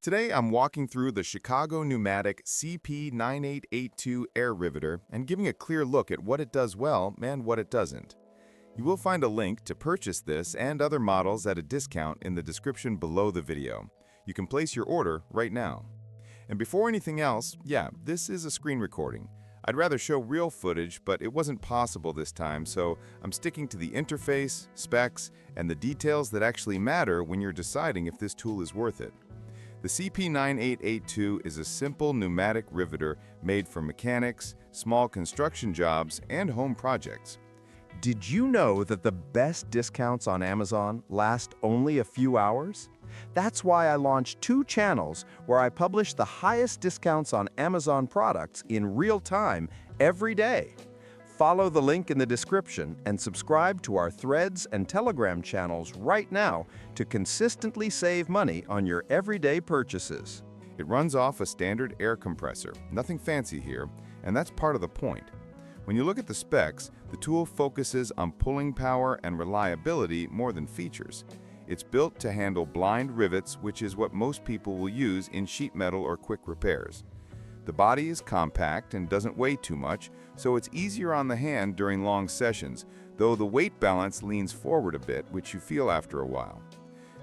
Today, I'm walking through the Chicago Pneumatic CP9882 air riveter and giving a clear look at what it does well and what it doesn't. You will find a link to purchase this and other models at a discount in the description below the video. You can place your order right now. And before anything else, this is a screen recording. I'd rather show real footage, but it wasn't possible this time, so I'm sticking to the interface, specs, and the details that actually matter when you're deciding if this tool is worth it. The CP9882 is a simple pneumatic riveter made for mechanics, small construction jobs, and home projects. Did you know that the best discounts on Amazon last only a few hours? That's why I launched 2 channels where I publish the highest discounts on Amazon products in real time every day. Follow the link in the description and subscribe to our Threads and Telegram channels right now to consistently save money on your everyday purchases. It runs off a standard air compressor, nothing fancy here, and that's part of the point. When you look at the specs, the tool focuses on pulling power and reliability more than features. It's built to handle blind rivets, which is what most people will use in sheet metal or quick repairs. The body is compact and doesn't weigh too much, so it's easier on the hand during long sessions, though the weight balance leans forward a bit, which you feel after a while.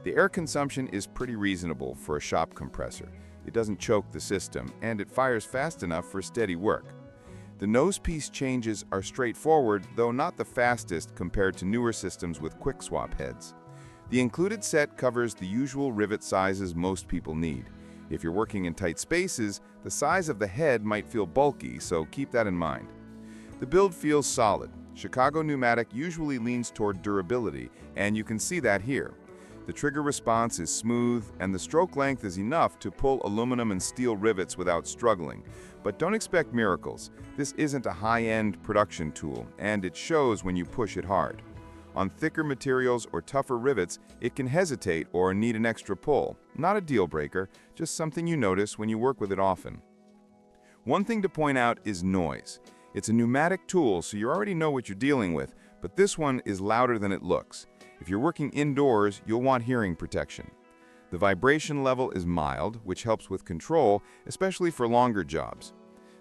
The air consumption is pretty reasonable for a shop compressor. It doesn't choke the system, and it fires fast enough for steady work. The nose piece changes are straightforward, though not the fastest compared to newer systems with quick swap heads. The included set covers the usual rivet sizes most people need. If you're working in tight spaces, the size of the head might feel bulky, so keep that in mind. The build feels solid. Chicago Pneumatic usually leans toward durability, and you can see that here. The trigger response is smooth, and the stroke length is enough to pull aluminum and steel rivets without struggling. But don't expect miracles. This isn't a high-end production tool, and it shows when you push it hard. On thicker materials or tougher rivets, it can hesitate or need an extra pull. Not a deal breaker, just something you notice when you work with it often. One thing to point out is noise. It's a pneumatic tool, so you already know what you're dealing with, but this one is louder than it looks. If you're working indoors, you'll want hearing protection. The vibration level is mild, which helps with control, especially for longer jobs.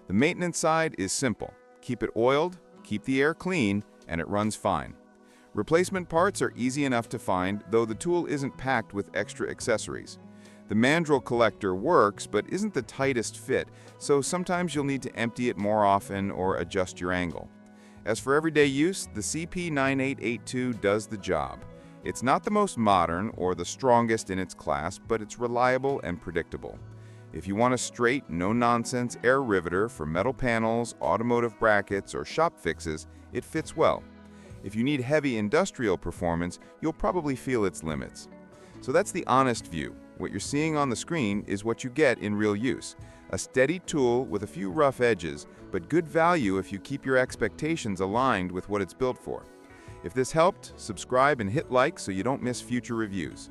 The maintenance side is simple. Keep it oiled, keep the air clean, and it runs fine. Replacement parts are easy enough to find, though the tool isn't packed with extra accessories. The mandrel collector works, but isn't the tightest fit, so sometimes you'll need to empty it more often or adjust your angle. As for everyday use, the CP9882 does the job. It's not the most modern or the strongest in its class, but it's reliable and predictable. If you want a straight, no-nonsense air riveter for metal panels, automotive brackets, or shop fixes, it fits well. If you need heavy industrial performance, you'll probably feel its limits. So that's the honest view. What you're seeing on the screen is what you get in real use. A steady tool with a few rough edges, but good value if you keep your expectations aligned with what it's built for. If this helped, subscribe and hit like so you don't miss future reviews.